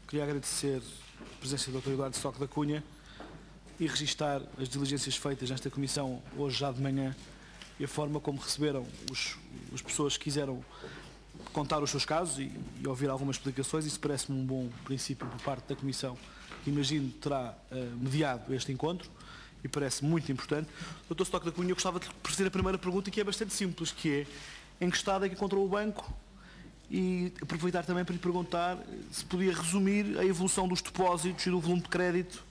Queria agradecer a presença do Dr. Eduardo Stock da Cunha e registar as diligências feitas nesta comissão hoje já de manhã e a forma como receberam as pessoas que quiseram contar os seus casos e ouvir algumas explicações. Isso parece-me um bom princípio por parte da comissão, que imagino terá mediado este encontro e parece muito importante. Dr. Stock da Cunha, eu gostava de fazer a primeira pergunta, que é bastante simples, que é: em que estado é que encontrou o banco? E aproveitar também para lhe perguntar se podia resumir a evolução dos depósitos e do volume de crédito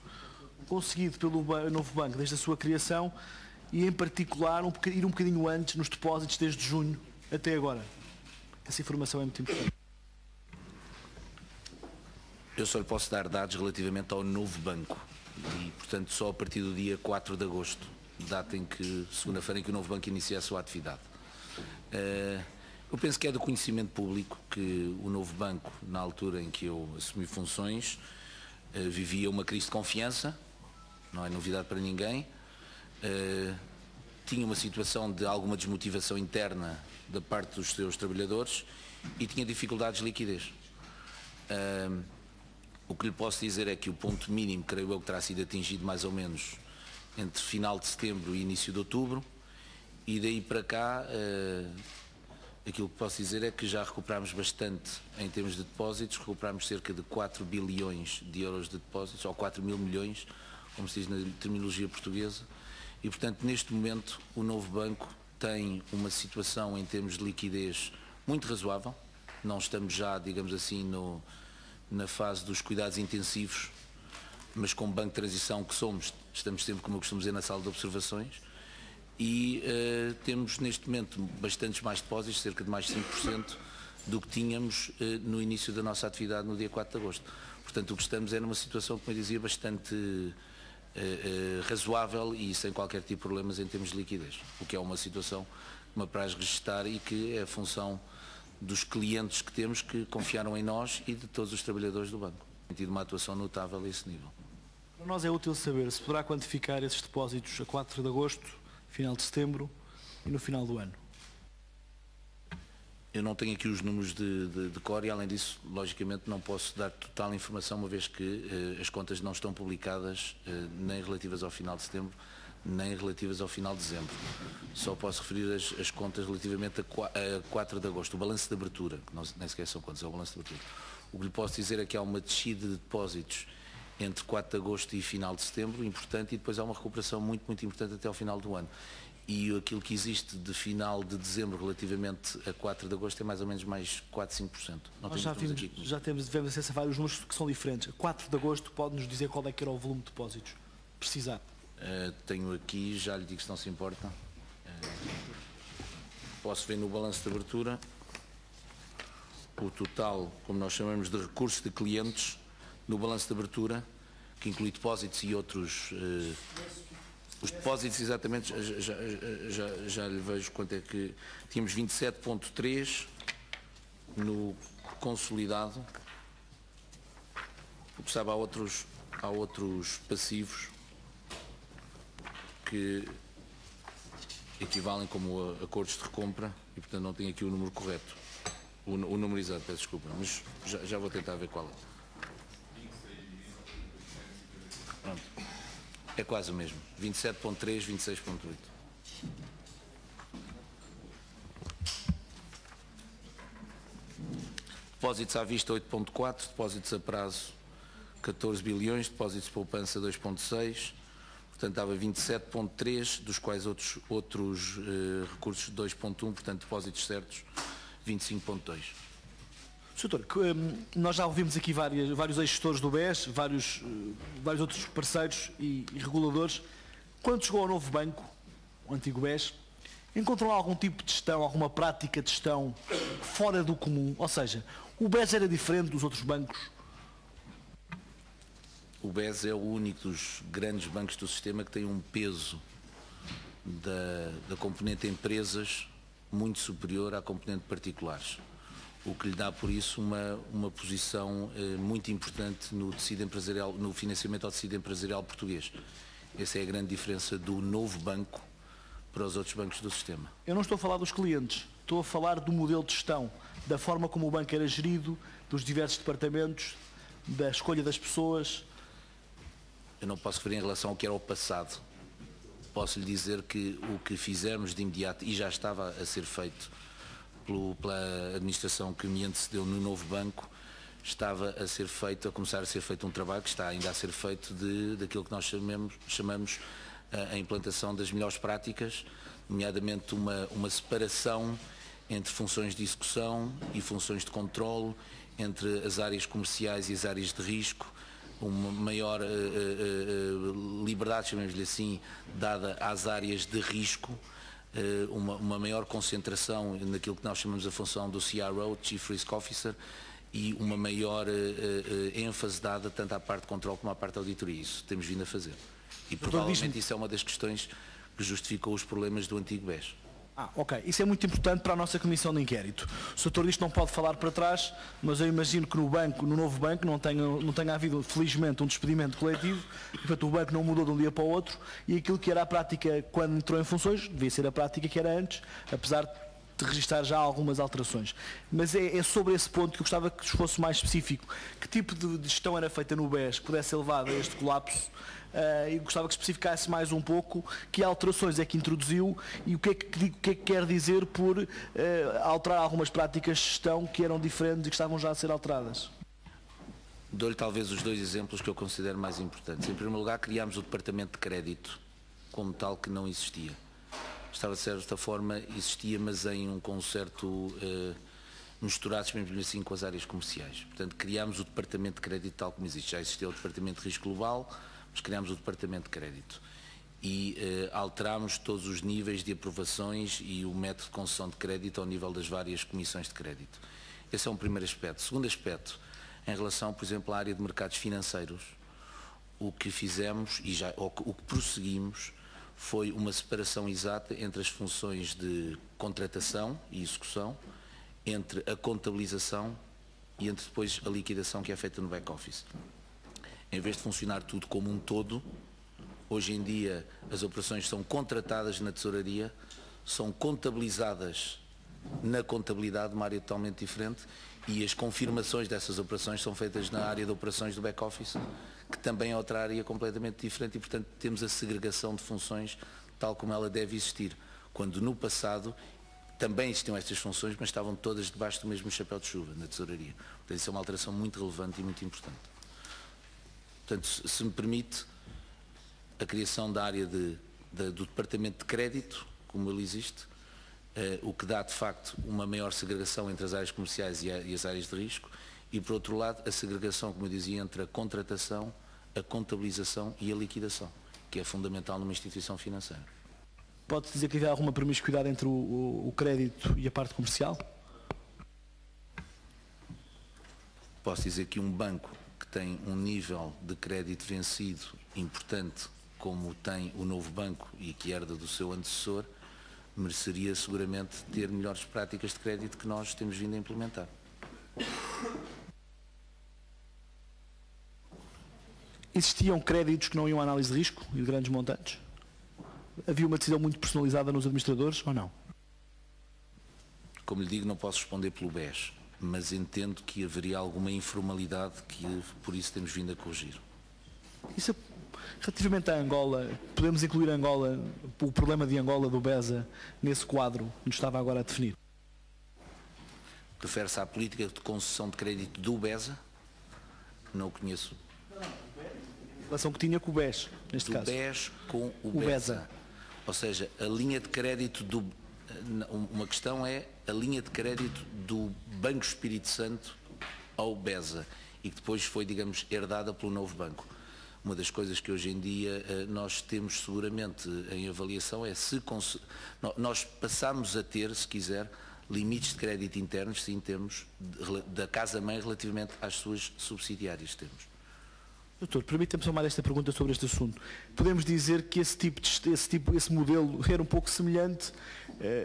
conseguido pelo novo banco desde a sua criação e, em particular, ir um bocadinho antes nos depósitos desde junho até agora. Essa informação é muito importante. Eu só lhe posso dar dados relativamente ao novo banco e, portanto, só a partir do dia 4 de agosto, data em que, segunda-feira, em que o novo banco inicia a sua atividade. Eu penso que é do conhecimento público que o novo banco, na altura em que eu assumi funções, vivia uma crise de confiança, não é novidade para ninguém, tinha uma situação de alguma desmotivação interna da parte dos seus trabalhadores e tinha dificuldades de liquidez. O que lhe posso dizer é que o ponto mínimo, creio eu, que terá sido atingido mais ou menos entre final de setembro e início de outubro, e daí para cá aquilo que posso dizer é que já recuperámos bastante em termos de depósitos, recuperámos cerca de 4 bilhões de euros de depósitos, ou 4 mil milhões, como se diz na terminologia portuguesa, e portanto neste momento o novo banco tem uma situação em termos de liquidez muito razoável. Não estamos já, digamos assim, na fase dos cuidados intensivos, mas como banco de transição que somos, estamos sempre, como eu costumo dizer, na sala de observações. E temos neste momento bastantes mais depósitos, cerca de mais de 5% do que tínhamos no início da nossa atividade no dia 4 de agosto. Portanto, o que estamos é numa situação, como eu dizia, bastante razoável e sem qualquer tipo de problemas em termos de liquidez, o que é uma situação que me apraz registar e que é a função dos clientes que temos, que confiaram em nós, e de todos os trabalhadores do banco. Tem tido uma atuação notável a esse nível. Para nós é útil saber se poderá quantificar esses depósitos a 4 de agosto, final de setembro e no final do ano. Eu não tenho aqui os números de cor e, além disso, logicamente não posso dar total informação, uma vez que as contas não estão publicadas, nem relativas ao final de setembro, nem relativas ao final de dezembro. Só posso referir as contas relativamente a 4 de agosto, o balanço de abertura, que não, nem sequer são contas, é o balanço de abertura. O que lhe posso dizer é que há uma descida de depósitos entre 4 de agosto e final de setembro, importante, e depois há uma recuperação muito, muito importante até ao final do ano. E aquilo que existe de final de dezembro relativamente a 4 de agosto é mais ou menos mais 4, 5%. Nós já tivemos acesso a vários números que são diferentes. A 4 de agosto pode-nos dizer qual é que era o volume de depósitos? Precisar. Tenho aqui, já lhe digo se não se importa. Posso ver no balanço de abertura o total, como nós chamamos, de recursos de clientes no balanço de abertura, que inclui depósitos e outros. Os depósitos, exatamente, já lhe vejo quanto é que. Tínhamos 27,3 no consolidado, porque sabe, há outros passivos que equivalem como acordos de recompra e, portanto, não tenho aqui o número correto, o número exato, peço desculpa, mas já vou tentar ver qual é. Pronto. É quase o mesmo, 27,3, 26,8. Depósitos à vista 8,4, depósitos a prazo 14 bilhões, depósitos de poupança 2,6, portanto dava 27,3, dos quais outros recursos 2,1, portanto depósitos certos 25,2. Doutor, nós já ouvimos aqui vários ex-gestores do BES, vários outros parceiros e reguladores. Quando chegou ao novo banco, o antigo BES, encontrou algum tipo de gestão, alguma prática de gestão fora do comum? Ou seja, o BES era diferente dos outros bancos? O BES é o único dos grandes bancos do sistema que tem um peso da componente empresas muito superior à componente particulares, o que lhe dá por isso uma posição muito importante no tecido empresarial, no financiamento ao tecido empresarial português. Essa é a grande diferença do novo banco para os outros bancos do sistema. Eu não estou a falar dos clientes, estou a falar do modelo de gestão, da forma como o banco era gerido, dos diversos departamentos, da escolha das pessoas? Eu não posso referir em relação ao que era o passado. Posso lhe dizer que o que fizemos de imediato, e já estava a ser feito pela administração que me antecedeu no novo banco, estava a ser feito, a começar a ser feito um trabalho que está ainda a ser feito daquilo que nós chamamos a implantação das melhores práticas, nomeadamente uma separação entre funções de execução e funções de controle, entre as áreas comerciais e as áreas de risco, uma maior liberdade, chamemos-lhe assim, dada às áreas de risco, uma maior concentração naquilo que nós chamamos a função do CRO, Chief Risk Officer, e uma maior ênfase dada tanto à parte de controle como à parte de auditoria. Isso temos vindo a fazer. E provavelmente isso é uma das questões que justificou os problemas do antigo BES. Ok. Isso é muito importante para a nossa comissão de inquérito. O Sr. Dr. não pode falar para trás, mas eu imagino que no novo banco não tenha havido, felizmente, um despedimento coletivo, e, portanto, o banco não mudou de um dia para o outro, e aquilo que era a prática quando entrou em funções, devia ser a prática que era antes, apesar de registrar já algumas alterações. Mas é sobre esse ponto que eu gostava que fosse mais específico. Que tipo de gestão era feita no BES que pudesse ser levado a este colapso? E gostava que especificasse mais um pouco que alterações é que introduziu e o que é que quer dizer por alterar algumas práticas de gestão que eram diferentes e que estavam já a ser alteradas. Dou-lhe talvez os dois exemplos que eu considero mais importantes. Em primeiro lugar, criámos o departamento de crédito como tal, que não existia. Estava de certa forma, existia, mas em um concerto misturados mesmo assim com as áreas comerciais. Portanto, criámos o departamento de crédito tal como existe. Já existia o departamento de risco global, mas criámos o departamento de crédito. E alterámos todos os níveis de aprovações e o método de concessão de crédito ao nível das várias comissões de crédito. Esse é um primeiro aspecto. Segundo aspecto, em relação, por exemplo, à área de mercados financeiros, o que fizemos o que prosseguimos foi uma separação exata entre as funções de contratação e execução, entre a contabilização e entre depois a liquidação que é feita no back-office. Em vez de funcionar tudo como um todo, hoje em dia as operações são contratadas na tesouraria, são contabilizadas na contabilidade, uma área totalmente diferente, e as confirmações dessas operações são feitas na área de operações do back-office, que também é outra área completamente diferente, e portanto temos a segregação de funções tal como ela deve existir, quando no passado também existiam estas funções, mas estavam todas debaixo do mesmo chapéu de chuva, na tesouraria. Portanto, isso é uma alteração muito relevante e muito importante. Portanto, se me permite, a criação da área do departamento de crédito, como ele existe, o que dá de facto uma maior segregação entre as áreas comerciais e as áreas de risco, e por outro lado a segregação, como eu dizia, entre a contratação, a contabilização e a liquidação, que é fundamental numa instituição financeira. Pode dizer que havia alguma promiscuidade entre o crédito e a parte comercial? Posso dizer que um banco que tem um nível de crédito vencido importante, como tem o novo banco e que herda do seu antecessor, mereceria seguramente ter melhores práticas de crédito que nós temos vindo a implementar. Existiam créditos que não iam à análise de risco e de grandes montantes? Havia uma decisão muito personalizada nos administradores ou não? Como lhe digo, não posso responder pelo BES, mas entendo que haveria alguma informalidade que por isso temos vindo a corrigir. Isso, relativamente a Angola, podemos incluir Angola, o problema de Angola do BESA, nesse quadro que nos estava agora a definir? Refere-se à política de concessão de crédito do BESA? Não o conheço. A relação que tinha com o BES, neste caso. Do BES com o BESA. Ou seja, a linha de crédito do... Uma questão é a linha de crédito do Banco Espírito Santo ao BESA e que depois foi, digamos, herdada pelo novo banco. Uma das coisas que hoje em dia nós temos seguramente em avaliação é se nós passamos a ter, se quiser, limites de crédito internos, sim, temos, da casa-mãe relativamente às suas subsidiárias, temos. Doutor, permita-me somar esta pergunta sobre este assunto. Podemos dizer que esse modelo era um pouco semelhante.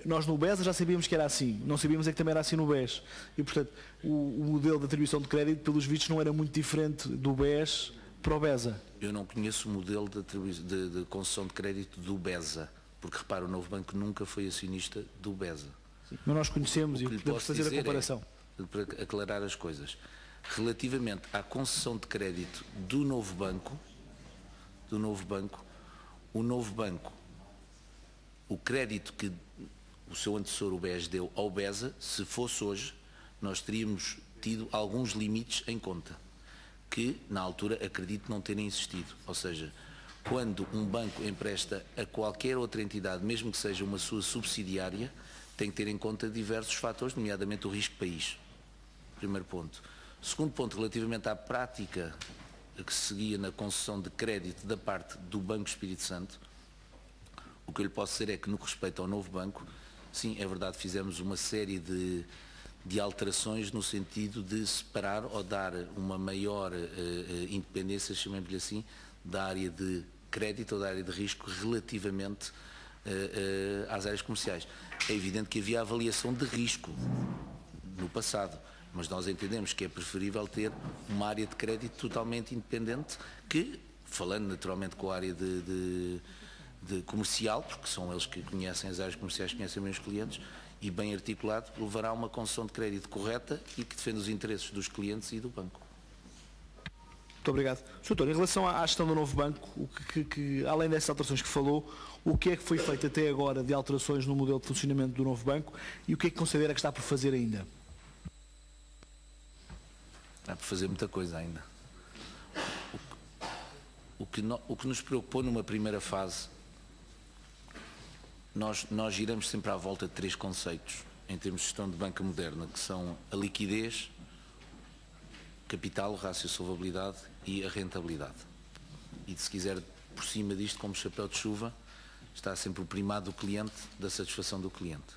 Nós no BES já sabíamos que era assim, não sabíamos é que também era assim no BES. E, portanto, o modelo de atribuição de crédito, pelos vistos, não era muito diferente do BES para o BESA. Eu não conheço o modelo de concessão de crédito do BESA, porque, repara, o novo banco nunca foi acionista do BESA. Sim, mas nós conhecemos e podemos fazer a comparação. Para aclarar as coisas. Relativamente à concessão de crédito do novo banco, o crédito que o seu antecessor, o BES, deu ao BESA, se fosse hoje, nós teríamos tido alguns limites em conta, que na altura acredito não terem existido. Ou seja, quando um banco empresta a qualquer outra entidade, mesmo que seja uma sua subsidiária, tem que ter em conta diversos fatores, nomeadamente o risco país. Primeiro ponto. Segundo ponto, relativamente à prática que se seguia na concessão de crédito da parte do Banco Espírito Santo, o que eu lhe posso dizer é que, no que respeita ao novo banco, sim, é verdade, fizemos uma série de alterações no sentido de separar ou dar uma maior independência, chamemos-lhe assim, da área de crédito ou da área de risco relativamente às áreas comerciais. É evidente que havia avaliação de risco no passado, mas nós entendemos que é preferível ter uma área de crédito totalmente independente que, falando naturalmente com a área de comercial, porque são eles que conhecem as áreas comerciais, conhecem bem os clientes, e bem articulado, levará a uma concessão de crédito correta e que defenda os interesses dos clientes e do banco. Muito obrigado. Sr. Doutor, em relação à gestão do novo banco, além dessas alterações que falou, o que é que foi feito até agora de alterações no modelo de funcionamento do novo banco e o que é que considera que está por fazer ainda? Está por fazer muita coisa ainda. O que nos preocupou numa primeira fase, nós giramos sempre à volta de 3 conceitos em termos de gestão de banca moderna, que são a liquidez, capital, rácio, solvabilidade e a rentabilidade. E se quiser, por cima disto, como chapéu de chuva, está sempre o primado do cliente, da satisfação do cliente.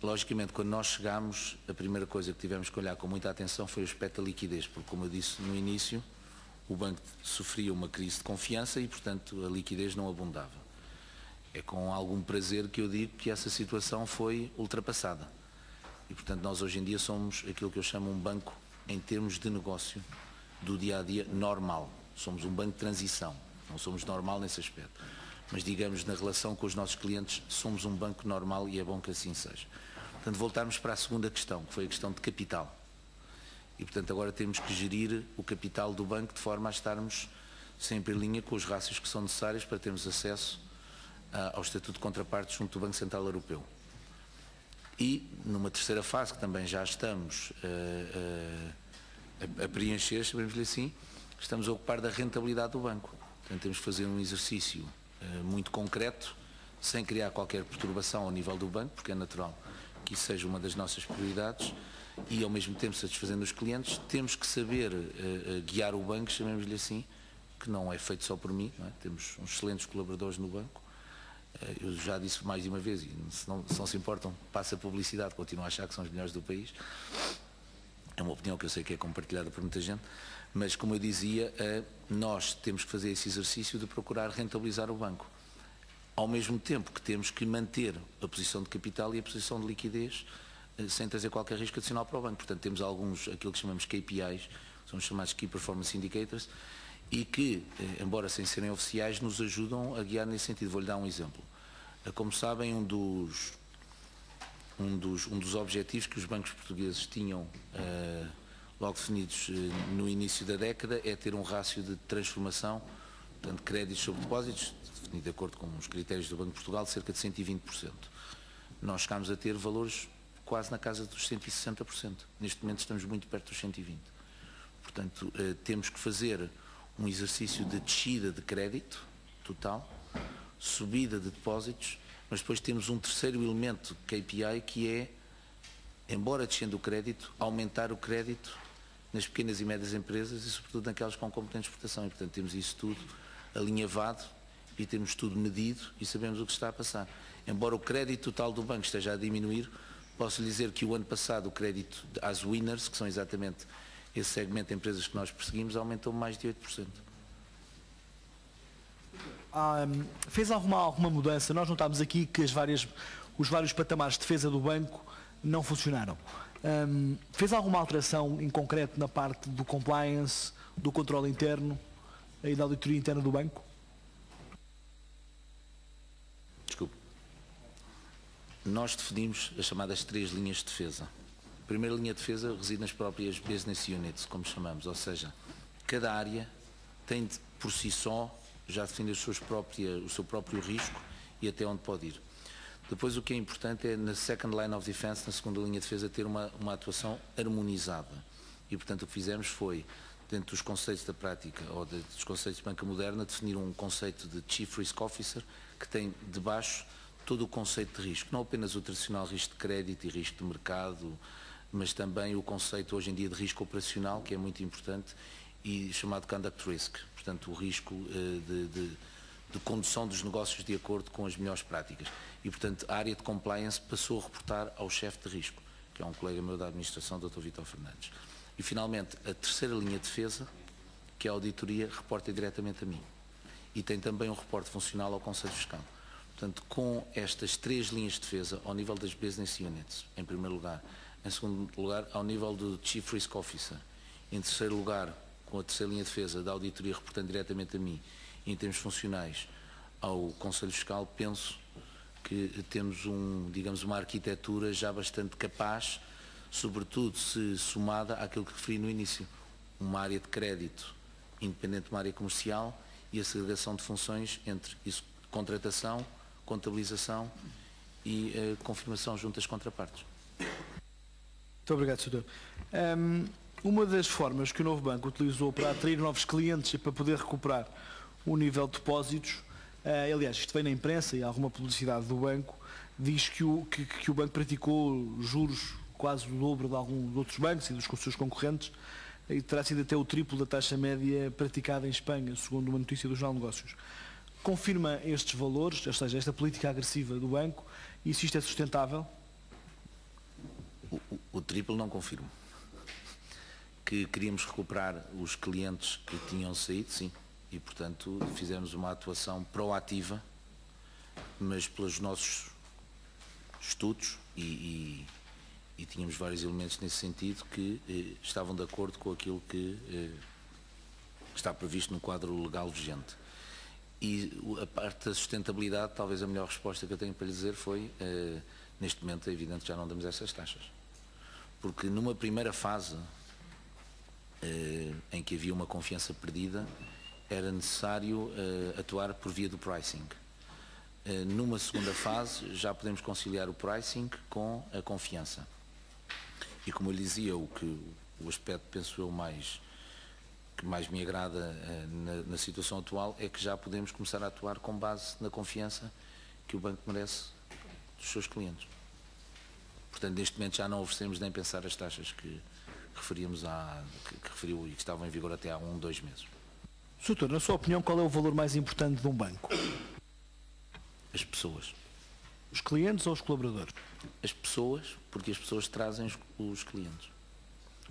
Logicamente, quando nós chegámos, a primeira coisa que tivemos que olhar com muita atenção foi o aspecto da liquidez, porque, como eu disse no início, o banco sofria uma crise de confiança e, portanto, a liquidez não abundava. É com algum prazer que eu digo que essa situação foi ultrapassada. E, portanto, nós hoje em dia somos aquilo que eu chamo um banco, em termos de negócio, do dia-a-dia normal. Somos um banco de transição, não somos normal nesse aspecto. Mas, digamos, na relação com os nossos clientes, somos um banco normal e é bom que assim seja. Portanto, voltarmos para a segunda questão, que foi a questão de capital. E, portanto, agora temos que gerir o capital do banco de forma a estarmos sempre em linha com os rácios que são necessários para termos acesso ao estatuto de contrapartes junto do Banco Central Europeu. E, numa terceira fase, que também já estamos a preencher, chamemos-lhe assim, estamos a ocupar da rentabilidade do banco. Portanto, temos que fazer um exercício muito concreto, sem criar qualquer perturbação ao nível do banco, porque é natural que isso seja uma das nossas prioridades, e ao mesmo tempo satisfazendo os clientes, temos que saber guiar o banco, chamemos-lhe assim, que não é feito só por mim, não é? Temos uns excelentes colaboradores no banco. Eu já disse mais de uma vez, e se não se importam, passa a publicidade, continuo a achar que são os melhores do país. É uma opinião que eu sei que é compartilhada por muita gente, mas, como eu dizia, nós temos que fazer esse exercício de procurar rentabilizar o banco. Ao mesmo tempo que temos que manter a posição de capital e a posição de liquidez sem trazer qualquer risco adicional para o banco. Portanto, temos alguns, aquilo que chamamos KPIs, são os chamados Key Performance Indicators, e que, embora sem serem oficiais, nos ajudam a guiar nesse sentido. Vou-lhe dar um exemplo. Como sabem, um dos objetivos que os bancos portugueses tinham logo definidos no início da década é ter um rácio de transformação, portanto, créditos sobre depósitos, definido de acordo com os critérios do Banco de Portugal, de cerca de 120%. Nós chegámos a ter valores quase na casa dos 160%. Neste momento estamos muito perto dos 120%. Portanto, temos que fazer um exercício de descida de crédito total, subida de depósitos, mas depois temos um terceiro elemento KPI que é, embora descendo o crédito, aumentar o crédito nas pequenas e médias empresas e sobretudo naquelas com competentes de exportação. E, portanto, temos isso tudo alinhavado e temos tudo medido e sabemos o que está a passar. Embora o crédito total do banco esteja a diminuir, posso lhe dizer que o ano passado o crédito às winners, que são exatamente esse segmento de empresas que nós perseguimos, aumentou mais de 8%. Fez alguma mudança? Nós notámos aqui que os vários patamares de defesa do banco não funcionaram. Fez alguma alteração em concreto na parte do compliance, do controle interno e da auditoria interna do banco? Desculpe. Nós definimos as chamadas 3 linhas de defesa. A primeira linha de defesa reside nas próprias business units, como chamamos, ou seja, cada área tem por si só já define o seu próprio risco e até onde pode ir. Depois o que é importante é na second line of defense, na segunda linha de defesa, ter uma atuação harmonizada. E portanto o que fizemos foi, dentro dos conceitos da prática ou dos conceitos de banca moderna, definir um conceito de Chief Risk Officer que tem debaixo todo o conceito de risco, não apenas o tradicional risco de crédito e risco de mercado, mas também o conceito hoje em dia de risco operacional, que é muito importante, e chamado Conduct Risk, portanto o risco de condução dos negócios de acordo com as melhores práticas. E portanto a área de compliance passou a reportar ao chefe de risco, que é um colega meu da administração, Dr. Vítor Fernandes. E finalmente a terceira linha de defesa, que é a auditoria, reporta diretamente a mim. E tem também um reporte funcional ao Conselho Fiscal. Portanto, com estas três linhas de defesa, ao nível das business units, em primeiro lugar, em segundo lugar, ao nível do Chief Risk Officer, em terceiro lugar, com a terceira linha de defesa da auditoria reportando diretamente a mim, e em termos funcionais ao Conselho Fiscal, penso que temos digamos, uma arquitetura já bastante capaz, sobretudo se somada àquilo que referi no início, uma área de crédito independente de uma área comercial e a segregação de funções entre isso, contratação, contabilização e confirmação junto às contrapartes. Muito obrigado, Sr. Uma das formas que o novo banco utilizou para atrair novos clientes e para poder recuperar o nível de depósitos, aliás, isto vem na imprensa e há alguma publicidade do banco, diz que o banco praticou juros quase o dobro de alguns outros bancos e dos seus concorrentes, e terá sido até o triplo da taxa média praticada em Espanha, segundo uma notícia do Jornal de Negócios. Confirma estes valores, ou seja, esta política agressiva do banco, e se isto é sustentável? O triplo não confirmo. Que queríamos recuperar os clientes que tinham saído, sim, e portanto fizemos uma atuação proativa, mas pelos nossos estudos e tínhamos vários elementos nesse sentido que estavam de acordo com aquilo que está previsto no quadro legal vigente. E a parte da sustentabilidade, talvez a melhor resposta que eu tenho para lhe dizer foi, neste momento é evidente que já não damos essas taxas. Porque numa primeira fase, em que havia uma confiança perdida, era necessário atuar por via do pricing. Numa segunda fase, já podemos conciliar o pricing com a confiança. E como eu lhe dizia, o aspecto, penso eu, que mais me agrada na situação atual é que já podemos começar a atuar com base na confiança que o banco merece dos seus clientes. Portanto, neste momento já não oferecemos nem pensar as taxas que referimos que referiu e que estavam em vigor até há 1, 2 meses. Soutor, na sua opinião, qual é o valor mais importante de um banco? As pessoas. Os clientes ou os colaboradores? As pessoas, porque as pessoas trazem os clientes.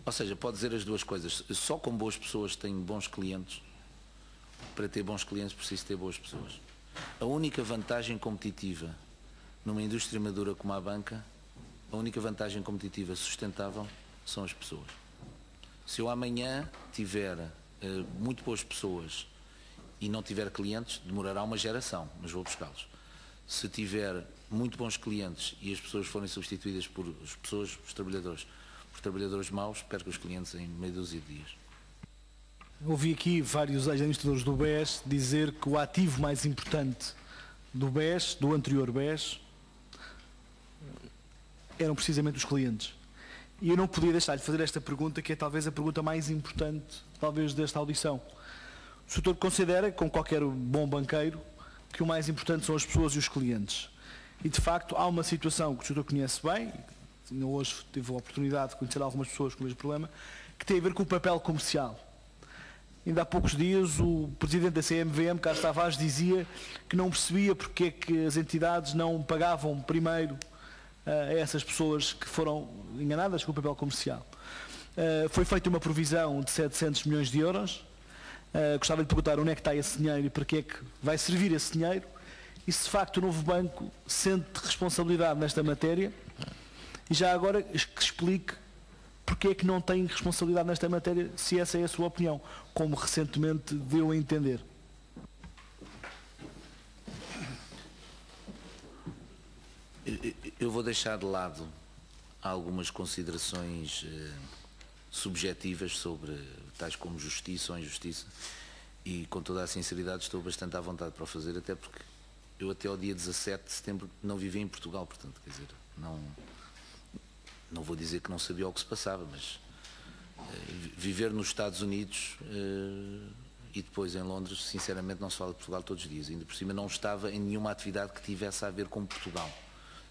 Ou seja, pode dizer as duas coisas. Só com boas pessoas tenho bons clientes. Para ter bons clientes preciso ter boas pessoas. A única vantagem competitiva numa indústria madura como a banca, a única vantagem competitiva sustentável são as pessoas. Se eu amanhã tiver muito boas pessoas e não tiver clientes, demorará uma geração, mas vou buscá-los. Se tiver muito bons clientes e as pessoas forem substituídas por os trabalhadores maus, perco os clientes em meia dúzia de dias. Ouvi aqui vários administradores do BES dizer que o ativo mais importante do BES, do anterior BES, eram precisamente os clientes. E eu não podia deixar de fazer esta pergunta, que é talvez a pergunta mais importante, talvez, desta audição. O Soutor considera, como qualquer bom banqueiro, que o mais importante são as pessoas e os clientes. E, de facto, há uma situação que o Soutor conhece bem, hoje tive a oportunidade de conhecer algumas pessoas com o mesmo problema, que tem a ver com o papel comercial. Ainda há poucos dias o presidente da CMVM, Carlos Tavares, dizia que não percebia porque é que as entidades não pagavam primeiro a essas pessoas que foram enganadas com o papel comercial. Foi feita uma provisão de 700 milhões de euros. Gostava de perguntar onde é que está esse dinheiro e para que é que vai servir esse dinheiro, e se de facto o novo banco sente responsabilidade nesta matéria, e já agora que explique porque é que não tem responsabilidade nesta matéria, se essa é a sua opinião, como recentemente deu a entender. Eu vou deixar de lado algumas considerações subjetivas sobre tais como justiça ou injustiça, e com toda a sinceridade estou bastante à vontade para o fazer, até porque eu até ao dia 17 de setembro não vivia em Portugal, portanto, quer dizer, não vou dizer que não sabia o que se passava, mas viver nos Estados Unidos e depois em Londres, sinceramente não se fala de Portugal todos os dias, ainda por cima não estava em nenhuma atividade que tivesse a ver com Portugal.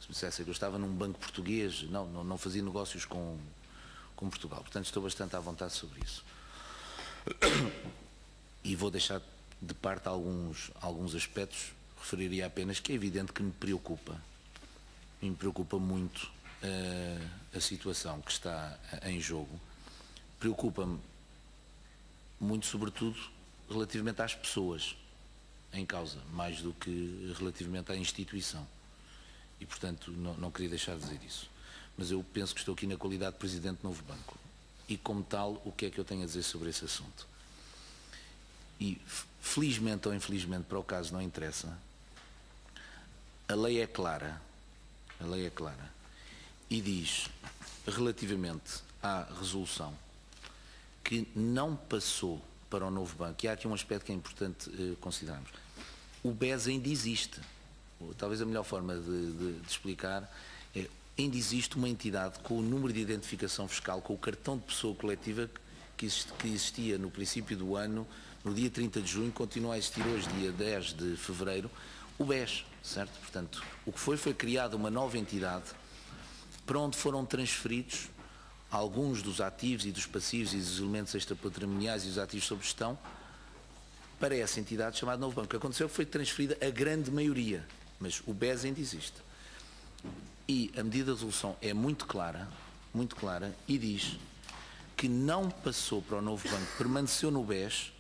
Se me dissesse que eu estava num banco português, não fazia negócios com Portugal, portanto estou bastante à vontade sobre isso. E vou deixar de parte alguns aspectos, referiria apenas que é evidente que me preocupa muito a situação que está em jogo. Preocupa-me muito, sobretudo, relativamente às pessoas em causa, mais do que relativamente à instituição. E, portanto, não queria deixar de dizer isso. Mas eu penso que estou aqui na qualidade de Presidente do Novo Banco. E, como tal, o que é que eu tenho a dizer sobre esse assunto? E, felizmente ou infelizmente, para o caso não interessa, a lei é clara, e diz, relativamente à resolução, que não passou para o Novo Banco, e há aqui um aspecto que é importante considerarmos. O BES ainda existe. Talvez a melhor forma de explicar é, ainda existe uma entidade com o número de identificação fiscal, com o cartão de pessoa coletiva que existia no princípio do ano, no dia 30 de junho, continua a existir hoje, dia 10 de fevereiro, o BES, certo? Portanto, o que foi criada uma nova entidade para onde foram transferidos alguns dos ativos e dos passivos e dos elementos extrapatrimoniais e dos ativos sob gestão para essa entidade chamada Novo Banco. O que aconteceu foi transferida a grande maioria, mas o BES ainda existe. E a medida de resolução é muito clara, e diz que não passou para o Novo Banco, permaneceu no BES,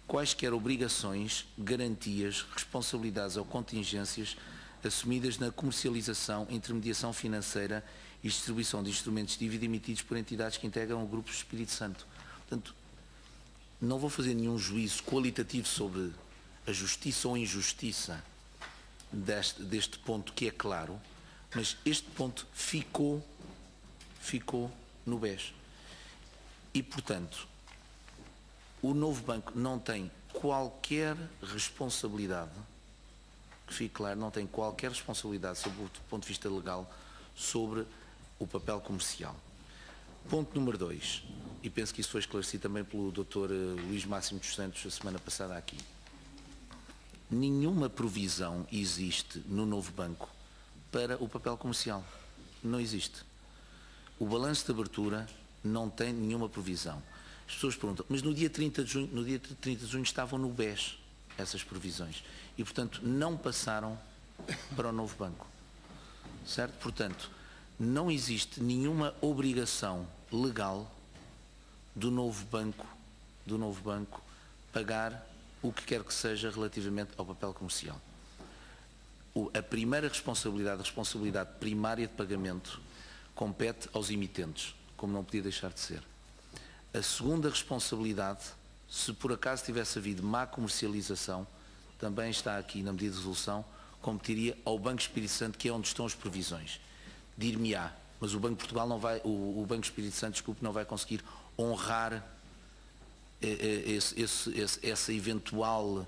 quaisquer obrigações, garantias, responsabilidades ou contingências assumidas na comercialização, intermediação financeira e distribuição de instrumentos de dívida emitidos por entidades que integram o Grupo Espírito Santo. Portanto, não vou fazer nenhum juízo qualitativo sobre a justiça ou injustiça deste ponto, que é claro, mas este ponto ficou no BES. E, portanto, o Novo Banco não tem qualquer responsabilidade, que fique claro, não tem qualquer responsabilidade sobre o ponto de vista legal sobre o papel comercial. Ponto número 2, e penso que isso foi esclarecido também pelo Dr. Luís Máximo dos Santos a semana passada aqui. Nenhuma provisão existe no Novo Banco para o papel comercial. Não existe. O balanço de abertura não tem nenhuma provisão. As pessoas perguntam, mas no dia 30 de junho estavam no BES essas provisões e, portanto, não passaram para o Novo Banco. Certo? Portanto, não existe nenhuma obrigação legal do Novo Banco pagar o que quer que seja relativamente ao papel comercial. A primeira responsabilidade, a responsabilidade primária de pagamento, compete aos emitentes, como não podia deixar de ser. A segunda responsabilidade, se por acaso tivesse havido má comercialização, também está aqui na medida de resolução, competiria ao Banco Espírito Santo, que é onde estão as provisões. Dir-me-á, mas o Banco de Portugal não vai, o Banco Espírito Santo, desculpe, não vai conseguir honrar esse eventual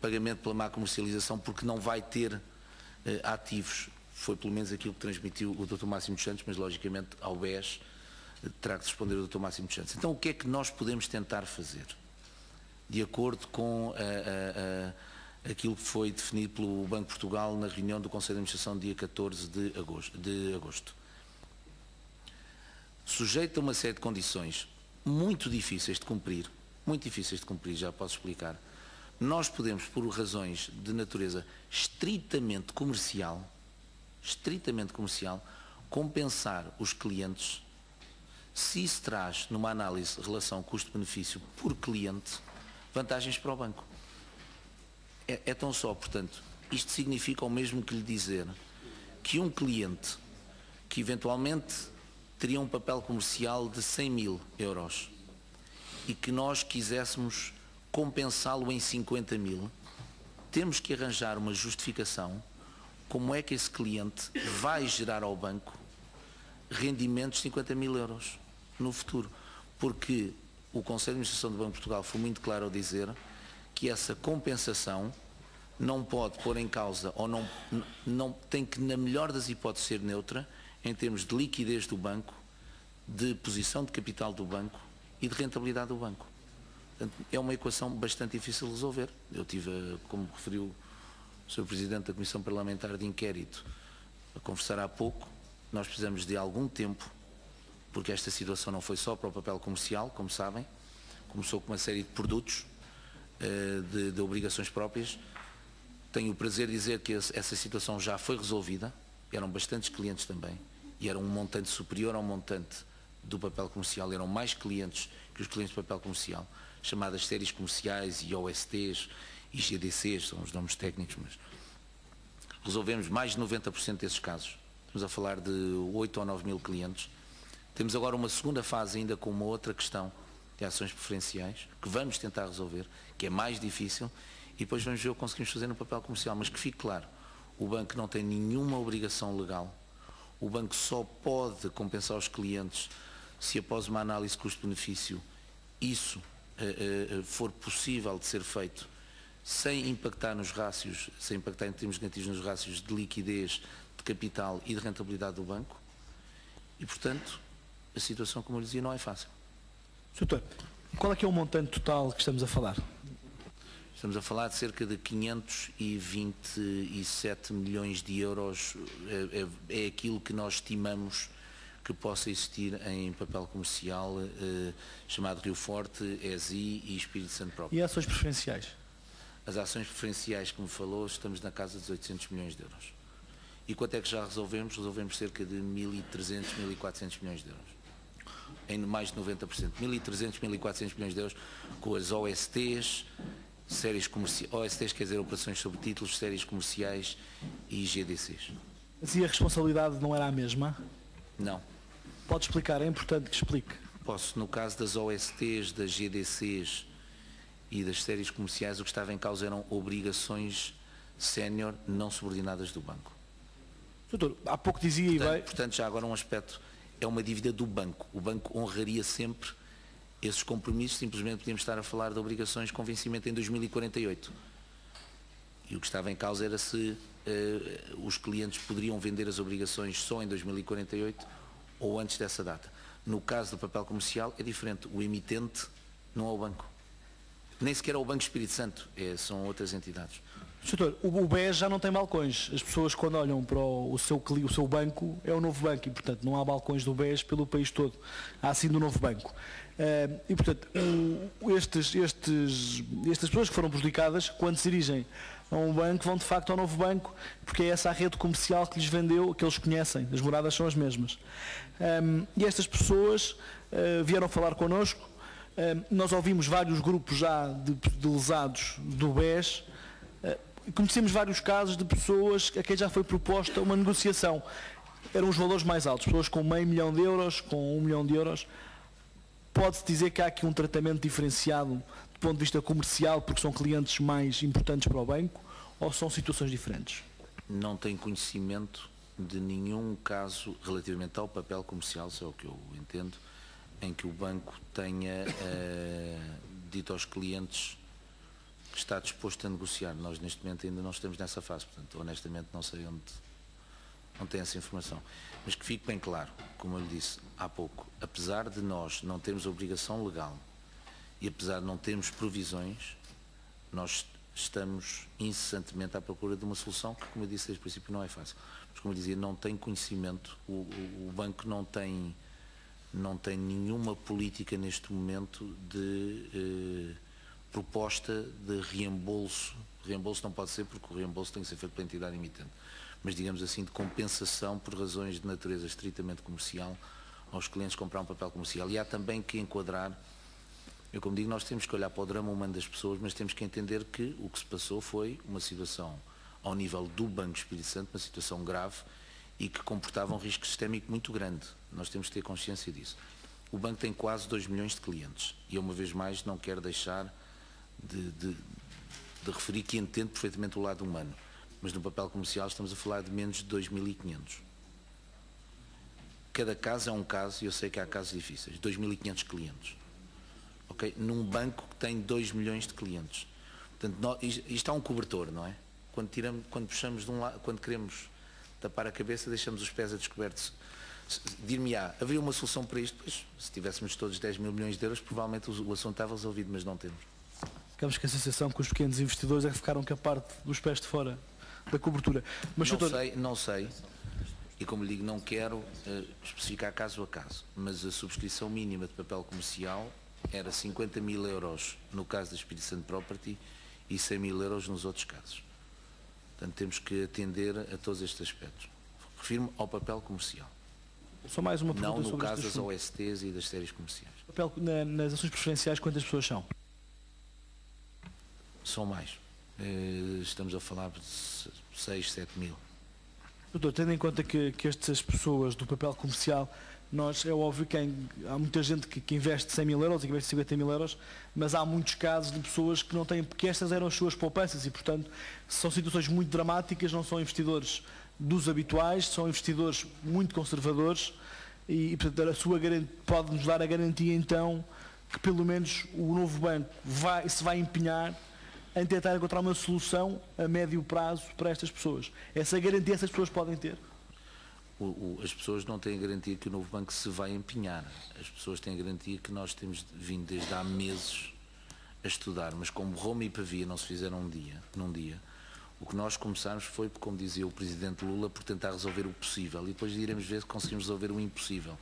pagamento pela má comercialização, porque não vai ter ativos. Foi pelo menos aquilo que transmitiu o Dr. Máximo dos Santos, mas logicamente ao BES terá que responder o Dr. Máximo dos Santos. Então o que é que nós podemos tentar fazer? De acordo com aquilo que foi definido pelo Banco de Portugal na reunião do Conselho de Administração dia 14 de agosto. Sujeito a uma série de condições muito difíceis de cumprir, já posso explicar, nós podemos, por razões de natureza estritamente comercial, compensar os clientes se isso traz, numa análise de relação custo-benefício por cliente, vantagens para o banco. É tão só, portanto, isto significa o mesmo que lhe dizer que um cliente que eventualmente teria um papel comercial de 100.000 euros e que nós quiséssemos compensá-lo em 50.000, temos que arranjar uma justificação como é que esse cliente vai gerar ao banco rendimentos de 50 mil euros no futuro, porque o Conselho de Administração do Banco de Portugal foi muito claro ao dizer que essa compensação não pode pôr em causa, ou não tem que, na melhor das hipóteses, ser neutra em termos de liquidez do banco, de posição de capital do banco e de rentabilidade do banco. Portanto, é uma equação bastante difícil de resolver. Eu tive, como referiu o Sr. Presidente da Comissão Parlamentar de Inquérito, a conversar há pouco, nós precisamos de algum tempo, porque esta situação não foi só para o papel comercial, como sabem, começou com uma série de produtos, de obrigações próprias. Tenho o prazer de dizer que essa situação já foi resolvida, eram bastantes clientes também, e era um montante superior ao montante do papel comercial, eram mais clientes que os clientes do papel comercial, chamadas séries comerciais e OSTs e GDCs, são os nomes técnicos, mas resolvemos mais de 90% desses casos. Estamos a falar de 8 ou 9 mil clientes. Temos agora uma segunda fase ainda com uma outra questão de ações preferenciais, que vamos tentar resolver, que é mais difícil, e depois vamos ver o que conseguimos fazer no papel comercial. Mas que fique claro, o banco não tem nenhuma obrigação legal, o banco só pode compensar os clientes se após uma análise custo-benefício isso for possível de ser feito sem impactar nos rácios, sem impactar em termos negativos nos rácios de liquidez, de capital e de rentabilidade do banco. E, portanto, a situação, como eu dizia, não é fácil. Doutor, qual é que é o montante total que estamos a falar? Estamos a falar de cerca de 527 milhões de euros, é aquilo que nós estimamos que possa existir em papel comercial, chamado Rio Forte, ESI e Espírito Santo próprio. E ações preferenciais? As ações preferenciais, como falou, estamos na casa dos 800 milhões de euros. E quanto é que já resolvemos? Resolvemos cerca de 1.300, 1.400 milhões de euros. Em mais de 90%. 1.300, 1.400 milhões de euros com as OSTs, séries comerciais, OSTs quer dizer operações sobre títulos, séries comerciais e GDCs. Mas e a responsabilidade não era a mesma? Não. Pode explicar, é importante que explique. Posso, no caso das OSTs, das GDCs e das séries comerciais, o que estava em causa eram obrigações sénior não subordinadas do banco. Doutor, há pouco dizia e vai... Portanto, já agora um aspecto, é uma dívida do banco. O banco honraria sempre esses compromissos, simplesmente podíamos estar a falar de obrigações com vencimento em 2048. E o que estava em causa era se os clientes poderiam vender as obrigações só em 2048 ou antes dessa data. No caso do papel comercial é diferente, o emitente não é o banco. Nem sequer é o Banco Espírito Santo, são outras entidades. Doutor, o BES já não tem balcões. As pessoas, quando olham para o seu banco, é o novo banco e, portanto, não há balcões do BES pelo país todo. Há sim do novo banco. E, portanto, estas pessoas que foram prejudicadas, quando se dirigem a um banco, vão de facto ao novo banco, porque é essa a rede comercial que lhes vendeu, que eles conhecem. As moradas são as mesmas. E estas pessoas vieram falar connosco. Nós ouvimos vários grupos já de lesados do BES. Conhecemos vários casos de pessoas a quem já foi proposta uma negociação. Eram os valores mais altos, pessoas com meio milhão de euros, com 1 milhão de euros. Pode-se dizer que há aqui um tratamento diferenciado do ponto de vista comercial, porque são clientes mais importantes para o banco, ou são situações diferentes? Não tenho conhecimento de nenhum caso relativamente ao papel comercial, se é o que eu entendo, em que o banco tenha dito aos clientes que está disposto a negociar. Nós neste momento ainda não estamos nessa fase, portanto honestamente não sei onde, não tenho essa informação. Mas que fique bem claro, como eu lhe disse há pouco, apesar de nós não termos obrigação legal e apesar de não termos provisões, nós estamos incessantemente à procura de uma solução que, como eu disse desde o princípio, não é fácil. Mas como eu dizia, não tem conhecimento, o banco não tem nenhuma política neste momento de proposta de reembolso. Reembolso não pode ser, porque o reembolso tem que ser feito pela entidade emitente, mas digamos assim de compensação por razões de natureza estritamente comercial aos clientes que comprar um papel comercial. E há também que enquadrar, eu como digo, nós temos que olhar para o drama humano das pessoas, mas temos que entender que o que se passou foi uma situação ao nível do Banco Espírito Santo, uma situação grave e que comportava um risco sistémico muito grande. Nós temos que ter consciência disso. O banco tem quase 2 milhões de clientes e eu, uma vez mais, não quero deixar de referir que entendo perfeitamente o lado humano, mas no papel comercial estamos a falar de menos de 2.500. cada caso é um caso, e eu sei que há casos difíceis, 2.500 clientes, ok? Num banco que tem 2 milhões de clientes. Portanto, isto é um cobertor, não é? Quando puxamos de um lado, quando queremos tapar a cabeça, deixamos os pés a descoberto. Dir-me-á, haveria uma solução para isto? Pois, se tivéssemos todos 10 mil milhões de euros, provavelmente o assunto estava resolvido, mas não temos. Ficamos com a sensação que os pequenos investidores é que ficaram com a parte dos pés de fora da cobertura. Mas, não sei, e como lhe digo, não quero especificar caso a caso, mas a subscrição mínima de papel comercial era 50 mil euros no caso da Espírito Santo Property e 100 mil euros nos outros casos. Portanto, temos que atender a todos estes aspectos. Refiro-me ao papel comercial. Só mais uma pergunta não no sobre caso das OSTs e das séries comerciais. Papel, nas ações preferenciais, quantas pessoas são? São mais. Estamos a falar de 6, 7 mil. Doutor, tendo em conta que estas pessoas do papel comercial, é óbvio que há muita gente que investe 100 mil euros e que investe 50 mil euros, mas há muitos casos de pessoas que não têm, porque estas eram as suas poupanças e, portanto, são situações muito dramáticas, não são investidores dos habituais, são investidores muito conservadores e portanto, pode-nos dar a garantia, então, que pelo menos o novo banco se vai empenhar em tentar encontrar uma solução a médio prazo para estas pessoas. Essa garantia essas pessoas podem ter? As pessoas não têm a garantia que o novo banco se vai empenhar. As pessoas têm a garantia que nós temos vindo desde há meses a estudar, mas como Roma e Pavia não se fizeram num dia, o que nós começámos foi, como dizia o Presidente Lula, por tentar resolver o possível e depois iremos ver se conseguimos resolver o impossível.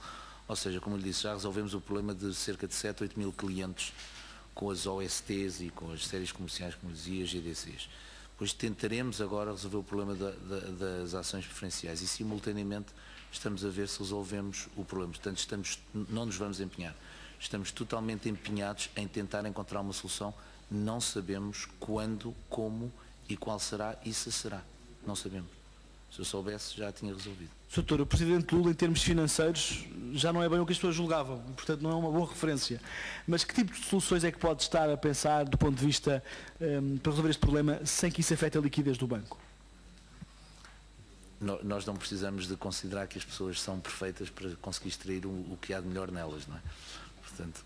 Ou seja, como lhe disse, já resolvemos o problema de cerca de 7, 8 mil clientes com as OSTs e com as séries comerciais, como dizia, GDCs. Depois tentaremos agora resolver o problema das ações preferenciais e simultaneamente estamos a ver se resolvemos o problema. Portanto, não nos vamos empenhar. Estamos totalmente empenhados em tentar encontrar uma solução. Não sabemos quando, como e qual será e se será. Não sabemos. Se eu soubesse, já tinha resolvido. Doutor, o Presidente Lula, em termos financeiros, já não é bem o que as pessoas julgavam, portanto não é uma boa referência. Mas que tipo de soluções é que pode estar a pensar, do ponto de vista, para resolver este problema, sem que isso afete a liquidez do banco? Nós não precisamos de considerar que as pessoas são perfeitas para conseguir extrair o que há de melhor nelas, não é? Portanto,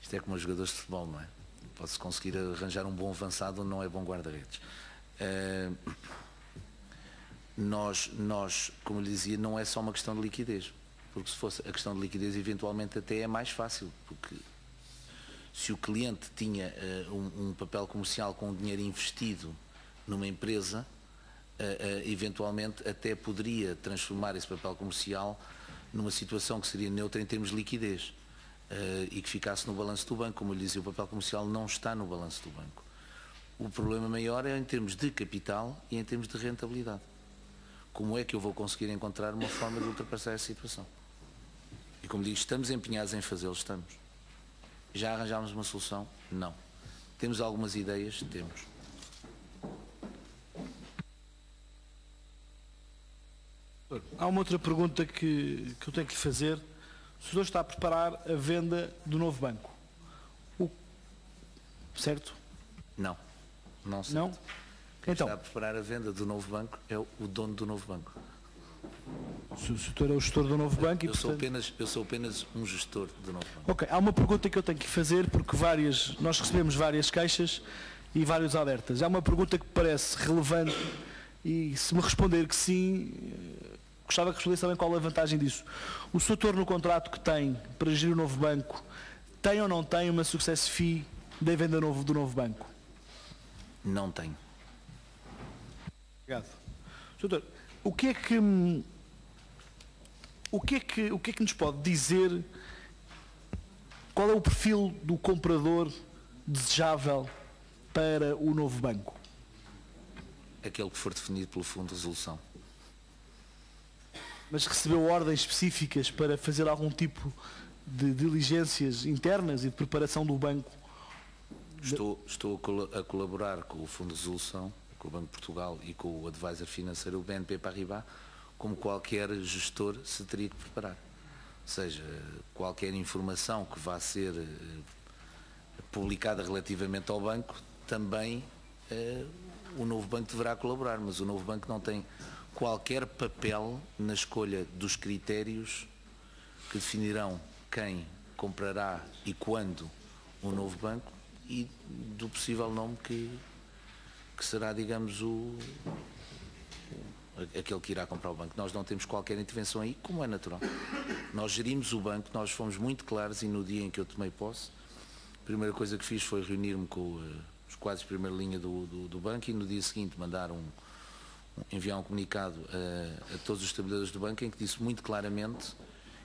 isto é como os jogadores de futebol, não é? Pode-se conseguir arranjar um bom avançado onde não é bom guarda-redes. Nós, como lhe dizia, não é só uma questão de liquidez, porque se fosse a questão de liquidez, eventualmente até é mais fácil, porque se o cliente tinha um papel comercial com dinheiro investido numa empresa, eventualmente até poderia transformar esse papel comercial numa situação que seria neutra em termos de liquidez e que ficasse no balanço do banco. Como eu lhe dizia, o papel comercial não está no balanço do banco. O problema maior é em termos de capital e em termos de rentabilidade. Como é que eu vou conseguir encontrar uma forma de ultrapassar essa situação? E como digo, estamos empenhados em fazê-lo, estamos. Já arranjámos uma solução? Não. Temos algumas ideias? Temos. Há uma outra pergunta que eu tenho que lhe fazer. O senhor está a preparar a venda do novo banco? Certo? Não. Não sei. Não? Quem então, está a preparar a venda do novo banco é o dono do novo banco. Se o senhor é o gestor do novo banco... Eu sou apenas um gestor do novo banco. Ok, há uma pergunta que eu tenho que fazer, porque nós recebemos várias queixas e vários alertas. Há uma pergunta que parece relevante e se me responder que sim, gostava que respondesse também qual é a vantagem disso. O setor no contrato que tem para gerir o novo banco, tem ou não tem uma success fee da venda do novo banco? Não tem. Obrigado. Doutor, o que é que nos pode dizer, qual é o perfil do comprador desejável para o novo banco? Aquele que for definido pelo Fundo de Resolução. Mas recebeu ordens específicas para fazer algum tipo de diligências internas e de preparação do banco? Estou a colaborar com o Fundo de Resolução, com o Banco de Portugal e com o advisor financeiro, o BNP Paribas, como qualquer gestor se teria que preparar. Ou seja, qualquer informação que vá ser publicada relativamente ao banco, também o novo banco deverá colaborar, mas o novo banco não tem qualquer papel na escolha dos critérios que definirão quem comprará e quando um novo banco e do possível nome que será, digamos, aquele que irá comprar o banco. Nós não temos qualquer intervenção aí, como é natural. Nós gerimos o banco, nós fomos muito claros e no dia em que eu tomei posse, a primeira coisa que fiz foi reunir-me com os quadros de primeira linha do banco e no dia seguinte enviar um comunicado a todos os trabalhadores do banco em que disse muito claramente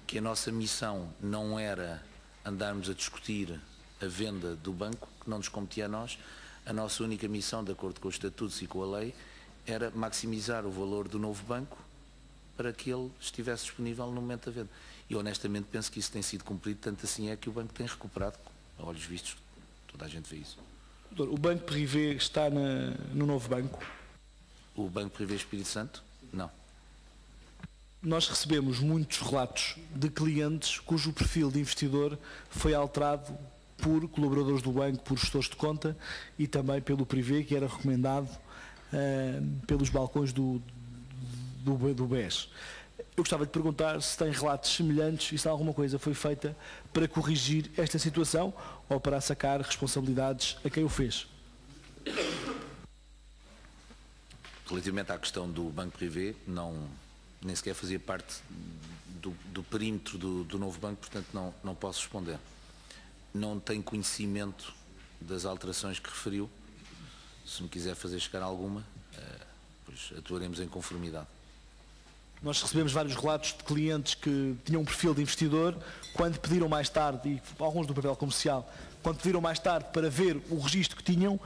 que a nossa missão não era andarmos a discutir a venda do banco, que não nos competia a nós. A nossa única missão, de acordo com os estatutos e com a lei, era maximizar o valor do novo banco para que ele estivesse disponível no momento da venda. E honestamente penso que isso tem sido cumprido, tanto assim é que o banco tem recuperado, a olhos vistos, toda a gente vê isso. Doutor, o Banco Privé está no novo banco? O Banco Privé Espírito Santo? Não. Nós recebemos muitos relatos de clientes cujo perfil de investidor foi alterado por colaboradores do banco, por gestores de conta e também pelo Privé, que era recomendado pelos balcões do BES. Eu gostava de perguntar se tem relatos semelhantes e se alguma coisa foi feita para corrigir esta situação ou para sacar responsabilidades a quem o fez. Relativamente à questão do Banco Privé, nem sequer fazia parte do perímetro do novo banco, portanto não posso responder. Não tenho conhecimento das alterações que referiu. Se me quiser fazer chegar alguma, pois atuaremos em conformidade. Nós recebemos vários relatos de clientes que tinham um perfil de investidor, quando pediram mais tarde, e alguns do papel comercial, quando pediram mais tarde para ver o registro que tinham,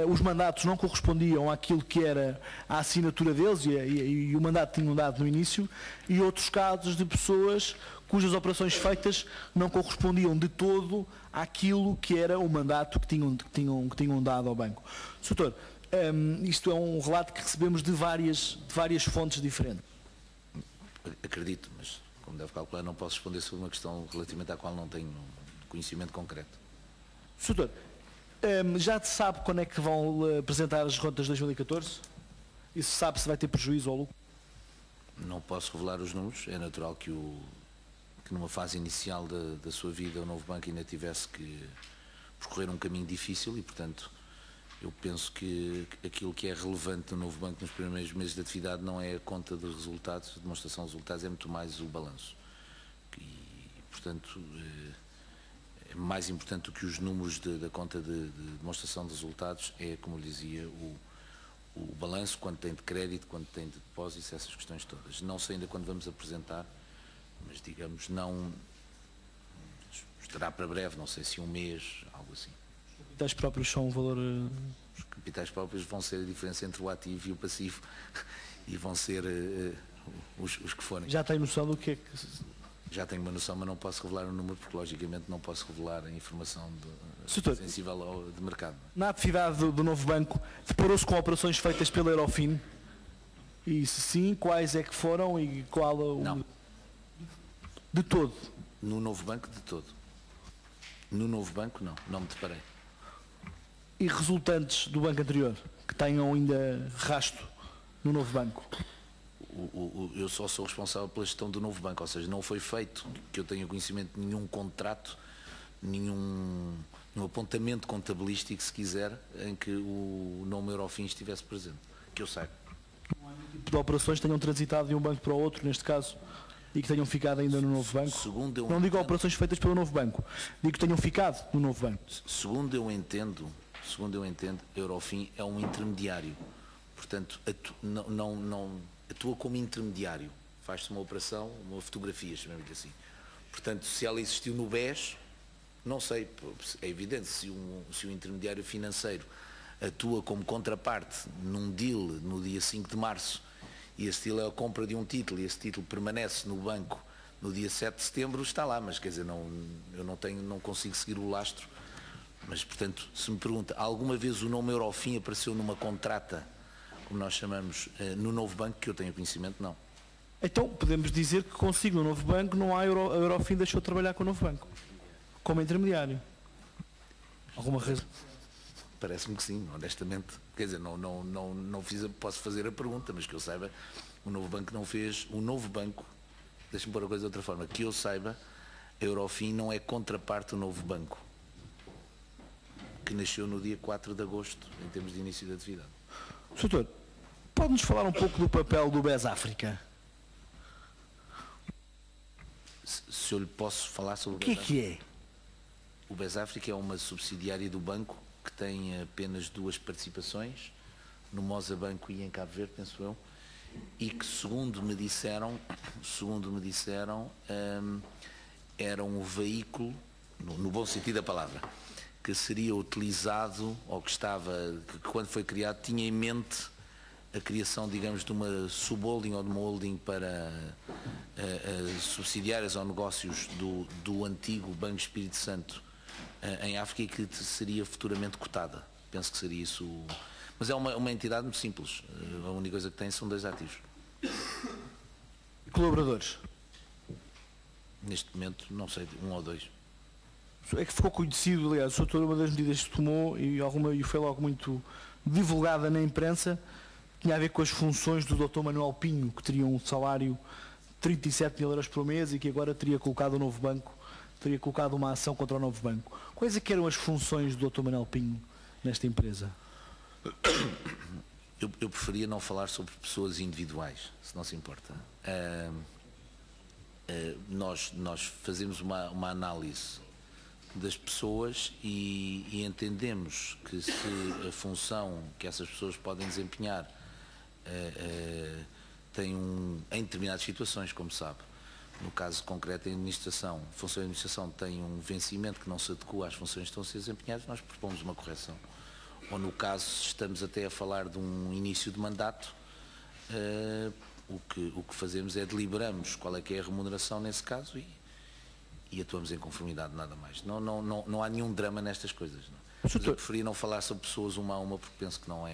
os mandatos não correspondiam àquilo que era a assinatura deles e o mandato tinham dado no início, e outros casos de pessoas cujas operações feitas não correspondiam de todo àquilo que era o mandato que tinham dado ao banco. Sr. Doutor, isto é um relato que recebemos de várias fontes diferentes. Acredito, mas como deve calcular não posso responder sobre uma questão relativamente à qual não tenho conhecimento concreto. Sr. Doutor, já se sabe quando é que vão apresentar as contas de 2014? E se sabe se vai ter prejuízo ou lucro? Não posso revelar os números, é natural que numa fase inicial da sua vida o novo banco ainda tivesse que percorrer um caminho difícil e, portanto, eu penso que aquilo que é relevante no novo banco nos primeiros meses de atividade não é a conta de resultados, a demonstração de resultados, é muito mais o balanço. E, portanto, é mais importante do que os números da conta de demonstração de resultados, é, como eu dizia, o balanço, quanto tem de crédito, quanto tem de depósitos, essas questões todas. Não sei ainda quando vamos apresentar, mas digamos, não estará para breve, não sei se um mês, algo assim. Os capitais próprios são um valor... Os capitais próprios vão ser a diferença entre o ativo e o passivo e vão ser os que forem. Já tem noção do que é que... Já tenho uma noção, mas não posso revelar o número porque logicamente não posso revelar a informação sensível de mercado. Na atividade do novo banco, deparou-se com operações feitas pela Eurofin? E se sim, quais é que foram e qual o... Não. De todo? No novo banco, de todo. No novo banco, não me deparei. E resultantes do banco anterior, que tenham ainda rastro no novo banco? Eu só sou responsável pela gestão do novo banco, ou seja, não foi feito, que eu tenha conhecimento de nenhum contrato, nenhum apontamento contabilístico, se quiser, em que o nome Eurofin estivesse presente, que eu saiba. Não há nenhum tipo de operações que tenham transitado de um banco para o outro, neste caso, e que tenham ficado ainda no novo banco? Não digo operações feitas pelo novo banco, digo que tenham ficado no novo banco. Segundo eu entendo, a Eurofin é um intermediário, portanto, não atua como intermediário, faz-se uma operação, uma fotografia, chamemos-lhe assim. Portanto, se ela existiu no BES, não sei, é evidente, se o intermediário financeiro atua como contraparte num deal no dia 5 de março, e esse deal é a compra de um título, e esse título permanece no banco no dia 7 de setembro, está lá, mas quer dizer, eu não consigo seguir o lastro. Mas, portanto, se me pergunta, alguma vez o nome Eurofin apareceu numa contrata, como nós chamamos, no novo banco, que eu tenho conhecimento? Não. Então, podemos dizer que consigo no novo banco, não há a Eurofin deixou de trabalhar com o novo banco, como intermediário. Alguma razão? Parece-me que sim, honestamente. Quer dizer, não posso fazer a pergunta, mas que eu saiba, o novo banco não fez. O novo banco, deixa-me pôr a coisa de outra forma, que eu saiba, a Eurofin não é contraparte do novo banco, que nasceu no dia 4 de agosto, em termos de início de atividade. Doutor, pode-nos falar um pouco do papel do BES África? Se eu lhe posso falar sobre o BES África? O que é? O BES África é uma subsidiária do banco que tem apenas 2 participações, no Moçambique e em Cabo Verde, penso eu, e que, segundo me disseram, era um veículo, no bom sentido da palavra, que seria utilizado, ou que quando foi criado, tinha em mente a criação, digamos, de uma subholding ou de uma holding para subsidiárias ou negócios do antigo Banco Espírito Santo em África, e que seria futuramente cotada. Penso que seria isso. Mas é uma entidade muito simples. A única coisa que tem são 2 ativos. E colaboradores? Neste momento, não sei, 1 ou 2. É que ficou conhecido, aliás, uma das medidas que tomou, e foi logo muito divulgada na imprensa, tinha a ver com as funções do Dr. Manuel Pinho, que teria um salário de 37 mil euros por mês e que agora teria colocado o novo banco, teria colocado uma ação contra o novo banco. Quais é que eram as funções do Dr. Manuel Pinho nesta empresa? Eu preferia não falar sobre pessoas individuais, se não se importa. Nós fazemos uma análise das pessoas e entendemos que se a função que essas pessoas podem desempenhar tem em determinadas situações, como sabe, no caso concreto, a administração, a função de administração tem um vencimento que não se adequa às funções que estão a ser desempenhadas, nós propomos uma correção. Ou no caso, estamos até a falar de um início de mandato, o que fazemos é deliberamos qual é que é a remuneração nesse caso e atuamos em conformidade, nada mais. Não há nenhum drama nestas coisas. Não. Mas eu preferia não falar sobre pessoas uma a uma, porque penso que não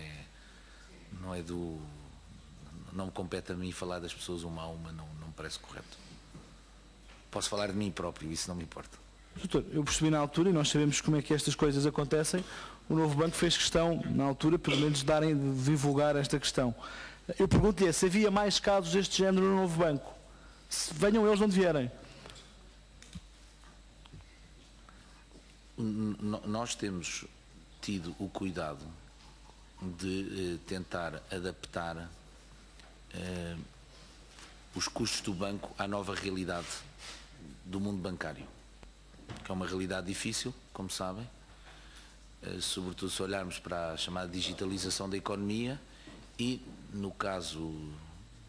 me compete a mim falar das pessoas uma a uma, não me parece correto. Posso falar de mim próprio, isso não me importa. Doutor, eu percebi na altura, e nós sabemos como é que estas coisas acontecem, o novo banco fez questão, na altura, pelo menos de divulgar esta questão. Eu pergunto-lhe se havia mais casos deste género no novo banco. Se venham eles onde vierem. Nós temos tido o cuidado de tentar adaptar os custos do banco à nova realidade do mundo bancário, que é uma realidade difícil, como sabem, sobretudo se olharmos para a chamada digitalização da economia e, no caso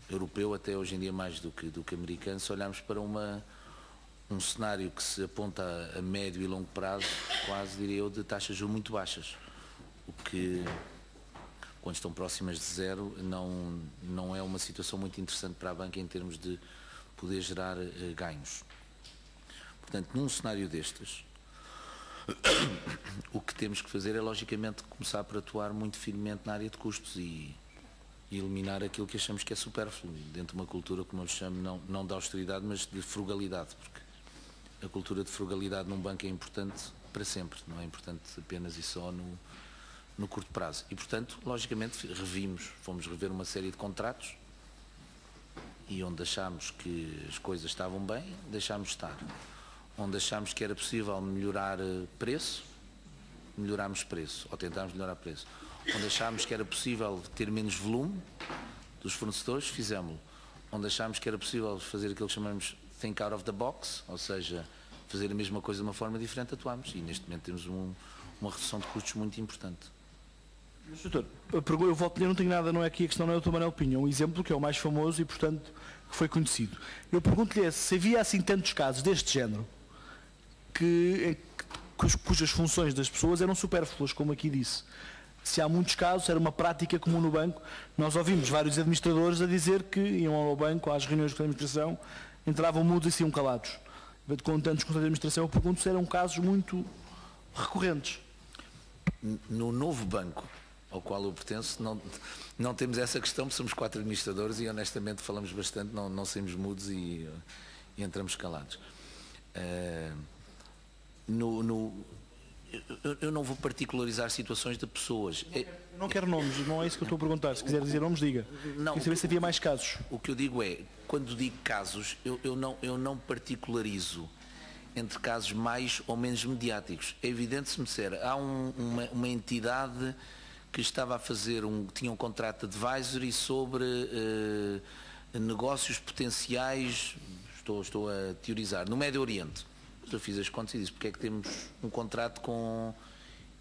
europeu, até hoje em dia mais do que americano, se olharmos para um cenário que se aponta a médio e longo prazo, quase diria eu, de taxas de juros muito baixas, o que, quando estão próximas de zero, não é uma situação muito interessante para a banca em termos de poder gerar ganhos. Portanto, num cenário destes, o que temos que fazer é, logicamente, começar por atuar muito firmemente na área de custos e eliminar aquilo que achamos que é supérfluo, dentro de uma cultura, como eu chamo, não de austeridade, mas de frugalidade, porque a cultura de frugalidade num banco é importante para sempre, não é importante apenas e só no curto prazo. E, portanto, logicamente, fomos rever uma série de contratos e onde achámos que as coisas estavam bem, deixámos estar. Onde achámos que era possível melhorar preço, melhorámos preço, ou tentámos melhorar preço. Onde achámos que era possível ter menos volume dos fornecedores, fizemos-lo. Onde achámos que era possível fazer aquilo que chamamos think out of the box, ou seja, fazer a mesma coisa de uma forma diferente, atuámos. E neste momento temos uma redução de custos muito importante. Doutor, eu volto-lhe, não tenho nada, não é aqui a questão, não é o Dr. Manuel Pinho, é um exemplo que é o mais famoso e, portanto, que foi conhecido. Eu pergunto-lhe se havia assim tantos casos deste género, cujas funções das pessoas eram supérfluas, como aqui disse. Se há muitos casos, era uma prática comum no banco. Nós ouvimos vários administradores a dizer que iam ao banco, às reuniões de administração, entravam mudos e saíam calados. Com tantos conselhos de administração, eu pergunto se eram casos muito recorrentes. No novo banco ao qual eu pertenço, não temos essa questão, porque somos 4 administradores e honestamente falamos bastante, não saímos mudos e Eu não vou particularizar situações de pessoas. Eu não quero nomes, não é isso que eu estou a perguntar. Se quiser dizer nomes, diga. Não, quero saber se havia mais casos. O que eu digo é, quando digo casos, eu não particularizo entre casos mais ou menos mediáticos. É evidente, se me disser, há uma entidade que estava a fazer tinha um contrato de advisory sobre negócios potenciais, estou a teorizar, no Médio Oriente. Eu fiz as contas e disse, porque é que temos um contrato com...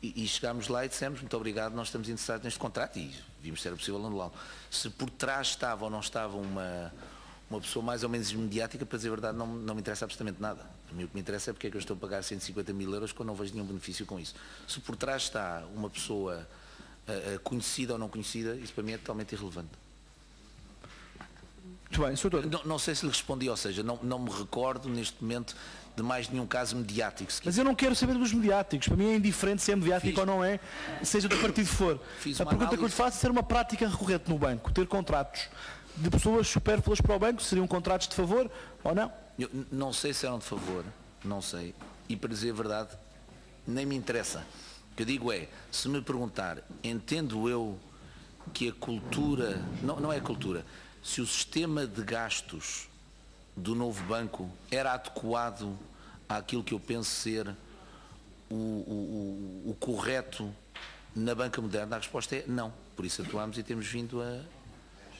E chegámos lá e dissemos, muito obrigado, nós estamos interessados neste contrato e vimos se era possível anulá-lo. Se por trás estava ou não estava uma pessoa mais ou menos mediática, para dizer a verdade, não me interessa absolutamente nada. A mim o que me interessa é porque é que eu estou a pagar 150 mil euros quando não vejo nenhum benefício com isso. Se por trás está uma pessoa conhecida ou não conhecida, isso para mim é totalmente irrelevante. Muito bem, Sr. Doutor. Não sei se lhe respondi, ou seja, não me recordo neste momento de mais nenhum caso mediático. Mas eu não quero saber dos mediáticos. Para mim é indiferente se é mediático ou não é, seja do partido que for. A pergunta que eu lhe faço é ser uma prática recorrente no banco, ter contratos de pessoas supérfluas para o banco, seriam contratos de favor ou não? Eu não sei se eram de favor, não sei. E para dizer a verdade, nem me interessa. O que eu digo é, se me perguntar, entendo eu que a cultura, não é a cultura, se o sistema de gastos do novo banco era adequado àquilo que eu penso ser o correto na banca moderna, a resposta é não. Por isso atuámos e temos vindo a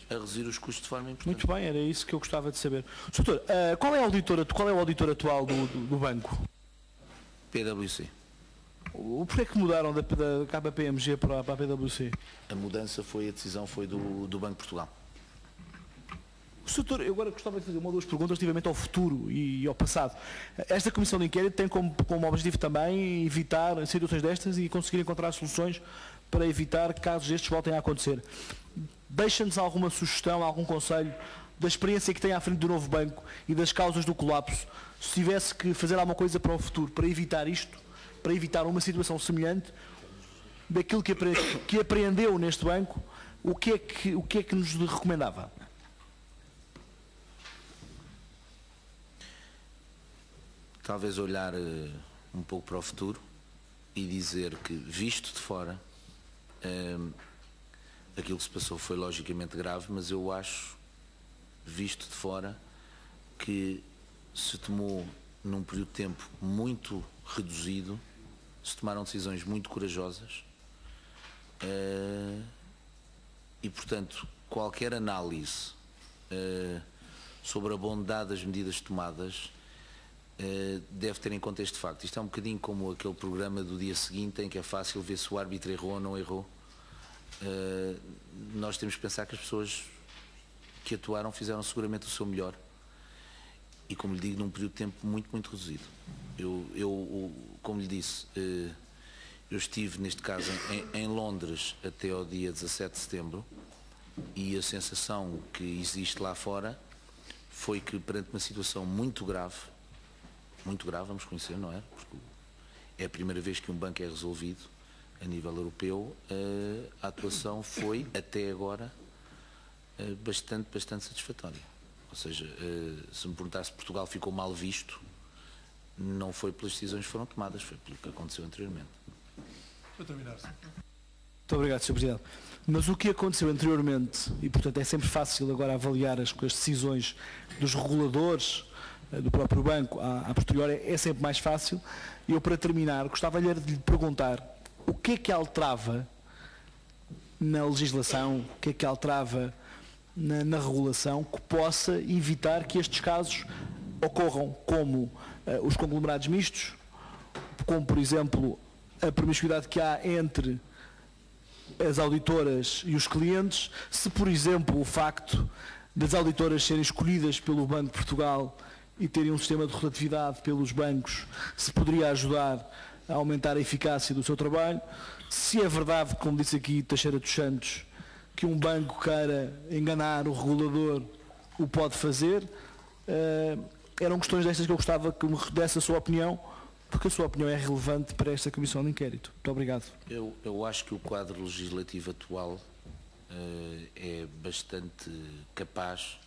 reduzir os custos de forma importante. Muito bem, era isso que eu gostava de saber. Doutor, qual é o auditor atual do banco? PwC. Porquê é que mudaram da KPMG para a PwC? A mudança a decisão foi do Banco de Portugal. Doutor, eu agora gostava de fazer uma ou duas perguntas relativamente ao futuro e ao passado. Esta comissão de inquérito tem como objetivo também evitar situações destas e conseguir encontrar soluções para evitar que casos destes voltem a acontecer. Deixa-nos alguma sugestão, algum conselho da experiência que tem à frente do novo banco e das causas do colapso, se tivesse que fazer alguma coisa para o futuro, para evitar isto, para evitar uma situação semelhante, daquilo que apreendeu neste banco, o que é que nos recomendava? Talvez olhar um pouco para o futuro e dizer que, visto de fora, aquilo que se passou foi logicamente grave, mas eu acho, visto de fora, que se tomou num período de tempo muito reduzido, se tomaram decisões muito corajosas e, portanto, qualquer análise sobre a bondade das medidas tomadas deve ter em conta este facto. Isto é um bocadinho como aquele programa do dia seguinte em que é fácil ver se o árbitro errou ou não errou. Nós temos que pensar que as pessoas que atuaram fizeram seguramente o seu melhor e, como lhe digo, num período de tempo muito, muito reduzido. Eu como lhe disse, eu estive neste caso em Londres até ao dia 17 de setembro e a sensação que existe lá fora foi que, perante uma situação muito grave, vamos conhecer, não é? Porque é a primeira vez que um banco é resolvido a nível europeu, a atuação foi, até agora, bastante satisfatória. Ou seja, se me perguntar se Portugal ficou mal visto, não foi pelas decisões que foram tomadas, foi pelo que aconteceu anteriormente. Para terminar. Muito obrigado, Sr. Presidente. Mas o que aconteceu anteriormente, e portanto é sempre fácil agora avaliar as decisões dos reguladores, do próprio banco a posteriori, é sempre mais fácil. E eu, para terminar, gostava de lhe perguntar o que é que alterava na legislação, o que é que alterava na regulação que possa evitar que estes casos ocorram, como os conglomerados mistos, como, por exemplo, a promiscuidade que há entre as auditoras e os clientes, se, por exemplo, o facto das auditoras serem escolhidas pelo Banco de Portugal e terem um sistema de rotatividade pelos bancos, se poderia ajudar a aumentar a eficácia do seu trabalho. Se é verdade, como disse aqui Teixeira dos Santos, que um banco queira enganar o regulador, o pode fazer. Eram questões destas que eu gostava que me desse a sua opinião, porque a sua opinião é relevante para esta comissão de inquérito. Muito obrigado. Eu acho que o quadro legislativo atual é bastante capaz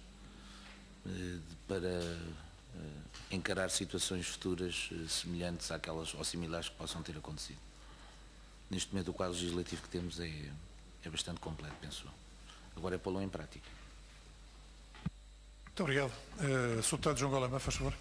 para encarar situações futuras semelhantes àquelas ou similares que possam ter acontecido. Neste momento o quadro legislativo que temos é bastante completo, penso eu. Agora é pô-lo em prática. Muito obrigado. Sr. Deputado João Galamba, faz favor.